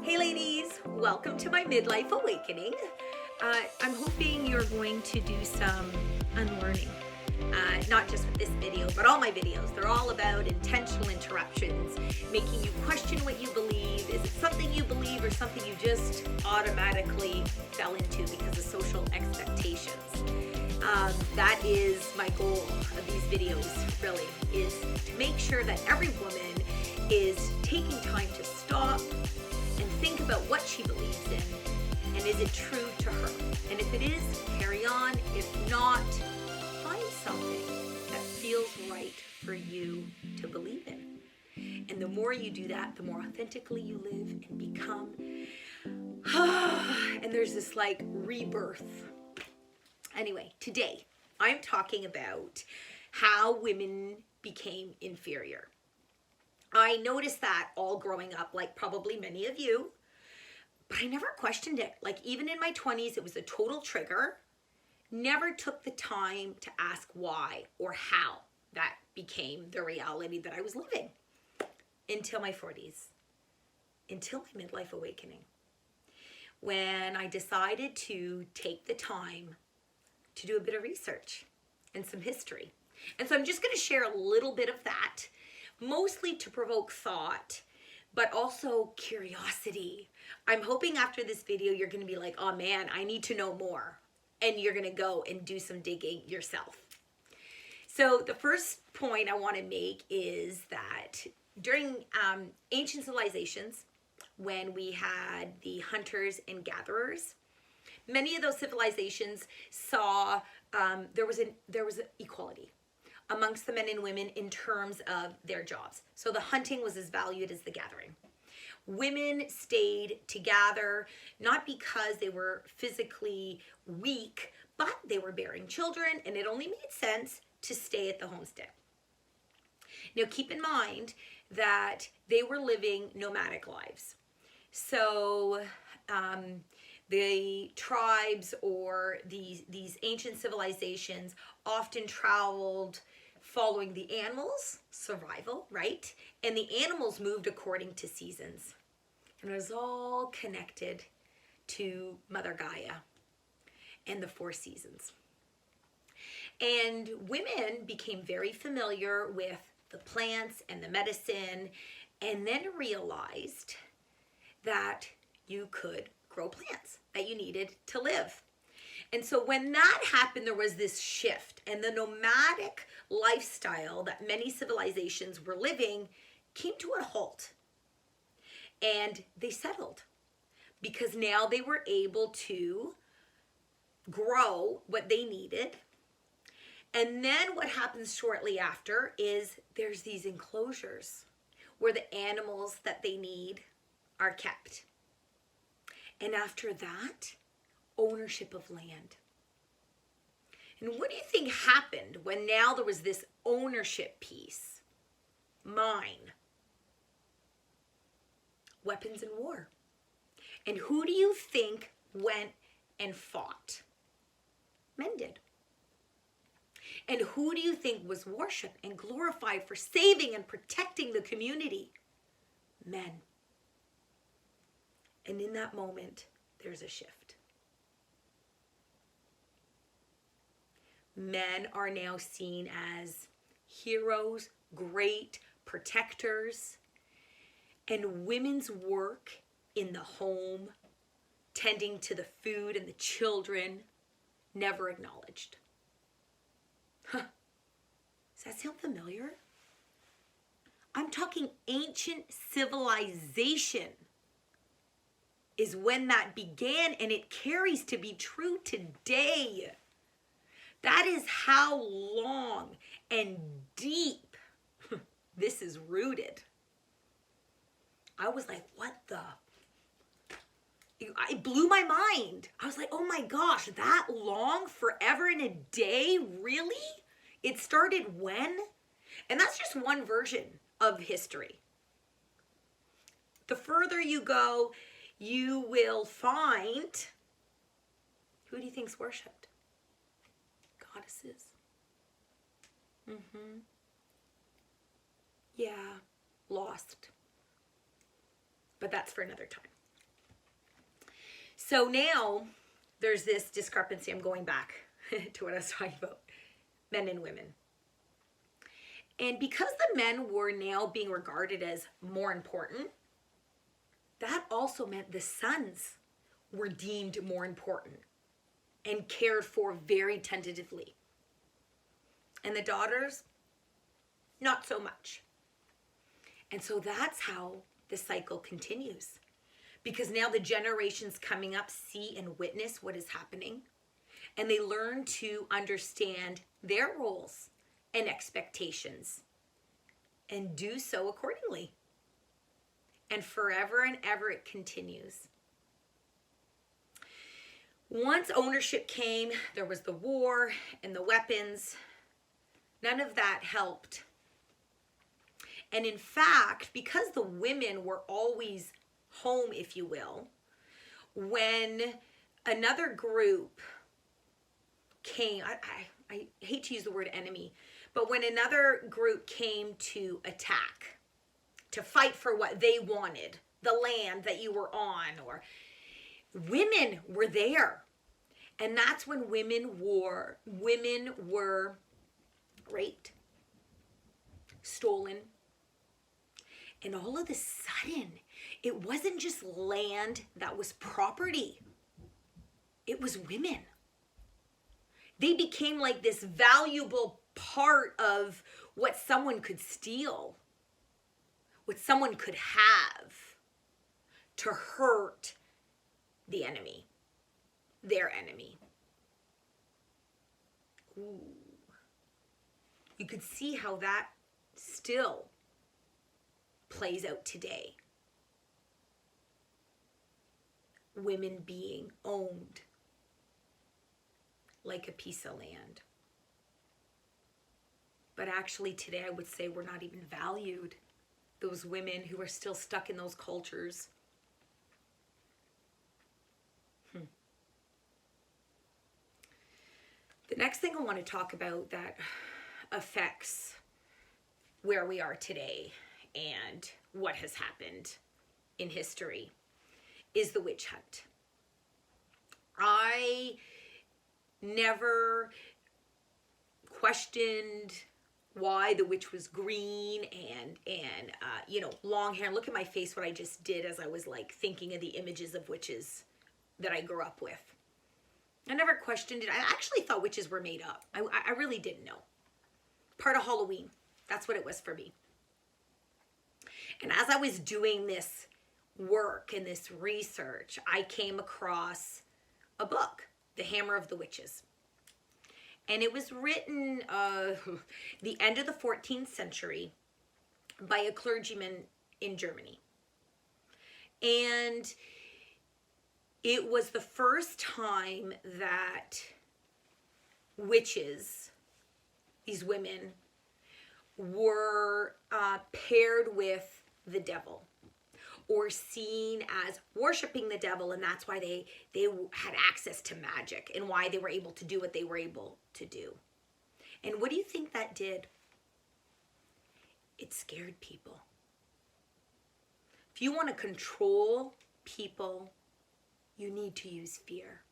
Hey ladies, welcome to my midlife awakening. I'm hoping you're going to do some unlearning. Not just with this video, but all my videos. They're all about intentional interruptions, making you question what you believe. Is it something you believe or something you just automatically fell into because of social expectations? That is my goal of these videos, really, is to make sure that every woman is taking time to stop and think about what she believes in, and is it true to her? And if it is, carry on. If not, find something that feels right for you to believe in. And the more you do that, the more authentically you live and become. And there's this like rebirth. Anyway, today I'm talking about how women became inferior. I noticed that all growing up, like probably many of you, but I never questioned it. Like even in my 20s, it was a total trigger. Never took the time to ask why or how that became the reality that I was living until my 40s, until my midlife awakening, when I decided to take the time to do a bit of research and some history. And so I'm just going to share a little bit of that, mostly to provoke thought, but also curiosity. I'm hoping after this video, you're going to be like, oh man, I need to know more. And you're going to go and do some digging yourself. So the first point I want to make is that during ancient civilizations, when we had the hunters and gatherers, many of those civilizations saw there was equality amongst the men and women in terms of their jobs. So the hunting was as valued as the gathering. Women stayed to gather, not because they were physically weak, but they were bearing children, and it only made sense to stay at the homestead. Now keep in mind that they were living nomadic lives. So the tribes or these ancient civilizations often traveled following the animals, survival, right? And the animals moved according to seasons. And it was all connected to Mother Gaia and the 4 seasons. And women became very familiar with the plants and the medicine, and then realized that you could grow plants that you needed to live. And so when that happened, there was this shift, and the nomadic lifestyle that many civilizations were living came to a halt. And they settled because now they were able to grow what they needed. And then what happens shortly after is there's these enclosures where the animals that they need are kept. And after that, ownership of land. And what do you think happened when now there was this ownership piece? Mine. Weapons and war. And who do you think went and fought? Men did. And who do you think was worshipped and glorified for saving and protecting the community? Men. And in that moment, there's a shift. Men are now seen as heroes, great protectors, and women's work in the home, tending to the food and the children, never acknowledged. Huh. Does that sound familiar? I'm talking ancient civilization is when that began, and it carries to be true today. That is how long and deep this is rooted. I was like, what the? It blew my mind. I was like, oh my gosh, that long, forever and a day? Really? It started when? And that's just one version of history. The further you go, you will find, who do you think's worshipped? Goddesses. Yeah, lost. But that's for another time. So now there's this discrepancy. I'm going back to what I was talking about, men and women. And because the men were now being regarded as more important, that also meant the sons were deemed more important and cared for very tentatively. And the daughters, not so much. And so that's how the cycle continues. Because now the generations coming up see and witness what is happening. And they learn to understand their roles and expectations and do so accordingly. And forever and ever it continues. Once ownership came, there was the war and the weapons. None of that helped. And in fact, because the women were always home, if you will, when another group came, I hate to use the word enemy, but when another group came to attack, to fight for what they wanted, the land that you were on, or women were there. And that's when women were raped, stolen. And all of a sudden, it wasn't just land that was property. It was women. They became like this valuable part of what someone could steal, what someone could have to hurt the enemy, their enemy. Ooh. You could see how that still plays out today. Women being owned like a piece of land. But actually today I would say we're not even valued. Those women who are still stuck in those cultures. The next thing I want to talk about that affects where we are today and what has happened in history is the witch hunt. I never questioned why the witch was green and long hair. Look at my face, what I just did as I was like thinking of the images of witches that I grew up with. I never questioned it. I actually thought witches were made up. I really didn't know. Part of Halloween. That's what it was for me. And as I was doing this work and this research, I came across a book, The Hammer of the Witches. And it was written the end of the 14th century by a clergyman in Germany. And it was the first time that witches, these women, were paired with the devil or seen as worshiping the devil, and that's why they had access to magic and why they were able to do what they were able to do. And what do you think that did? It scared people. If you want to control people, you need to use fear.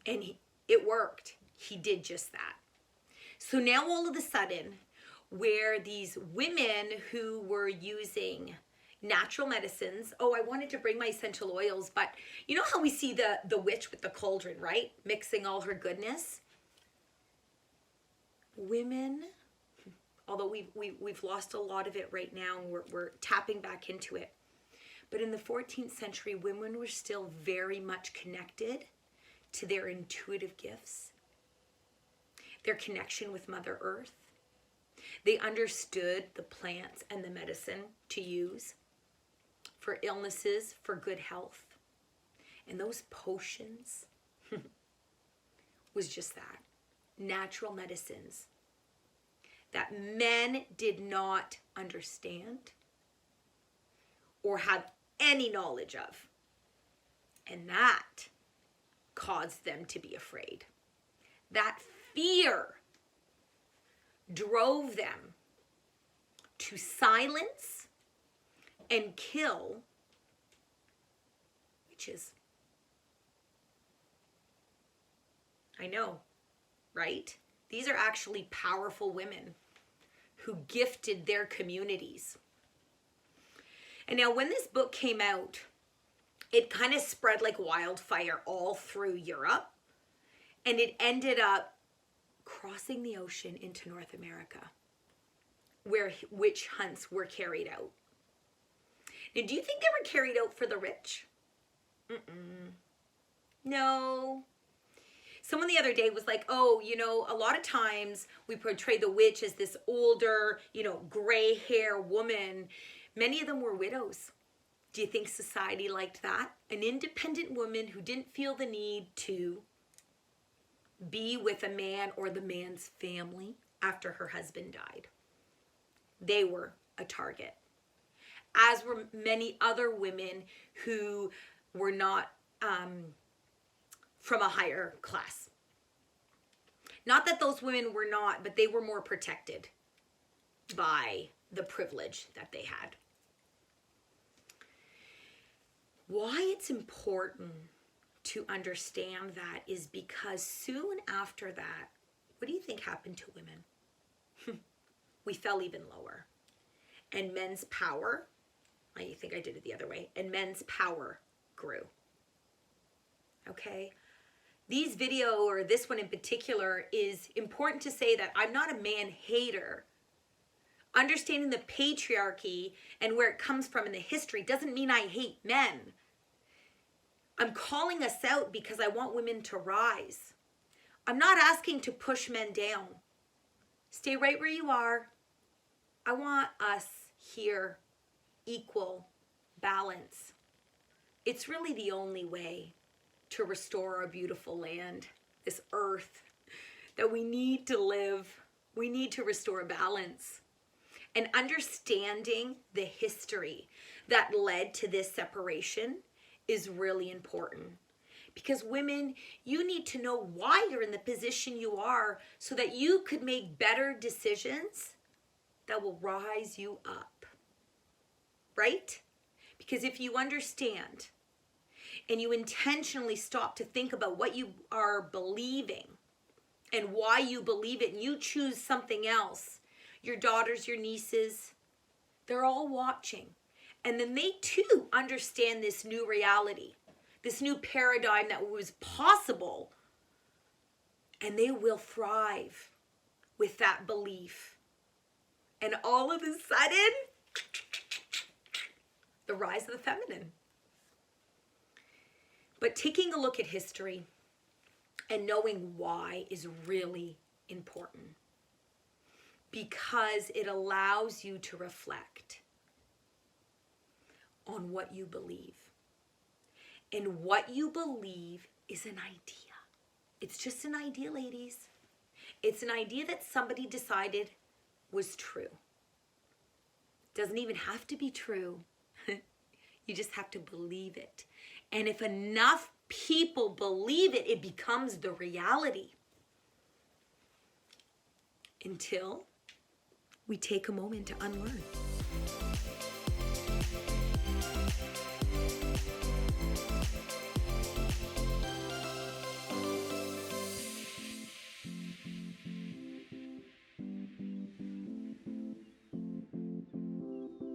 And it worked. He did just that. So now all of a sudden, where these women who were using natural medicines, I wanted to bring my essential oils, but you know how we see the witch with the cauldron, right? Mixing all her goodness. Women, although we've lost a lot of it right now, and we're tapping back into it. But in the 14th century, women were still very much connected to their intuitive gifts, their connection with Mother Earth. They understood the plants and the medicine to use for illnesses, for good health. And those potions was just that. Natural medicines that men did not understand or have any knowledge of. And that caused them to be afraid. That fear drove them to silence and kill witches. I know, right? These are actually powerful women who gifted their communities. And now when this book came out, it kind of spread like wildfire all through Europe. And it ended up crossing the ocean into North America, where witch hunts were carried out. Now, do you think they were carried out for the rich? No. Someone the other day was like, oh, you know, a lot of times we portray the witch as this older, you know, gray hair woman. Many of them were widows. Do you think society liked that? An independent woman who didn't feel the need to be with a man or the man's family after her husband died. They were a target. As were many other women who were not from a higher class. Not that those women were not, but they were more protected by the privilege that they had. Why it's important to understand that is because soon after that, what do you think happened to women? We fell even lower. And men's power, I think I did it the other way, and men's power grew. Okay? These video, or this one in particular, is important to say that I'm not a man hater. Understanding the patriarchy and where it comes from in the history doesn't mean I hate men. I'm calling us out because I want women to rise. I'm not asking to push men down. Stay right where you are. I want us here, equal, balance. It's really the only way to restore our beautiful land, this earth that we need to live. We need to restore balance. And understanding the history that led to this separation is really important. Because women, you need to know why you're in the position you are so that you could make better decisions that will rise you up. Right? Because if you understand and you intentionally stop to think about what you are believing and why you believe it, and you choose something else, your daughters, your nieces, they're all watching. And then they too understand this new reality, this new paradigm that was possible. And they will thrive with that belief. And all of a sudden, the rise of the feminine. But taking a look at history and knowing why is really important. Because it allows you to reflect on what you believe. And what you believe is an idea. It's just an idea, ladies. It's an idea that somebody decided was true. Doesn't even have to be true. You just have to believe it. And if enough people believe it, it becomes the reality. Until we take a moment to unlearn.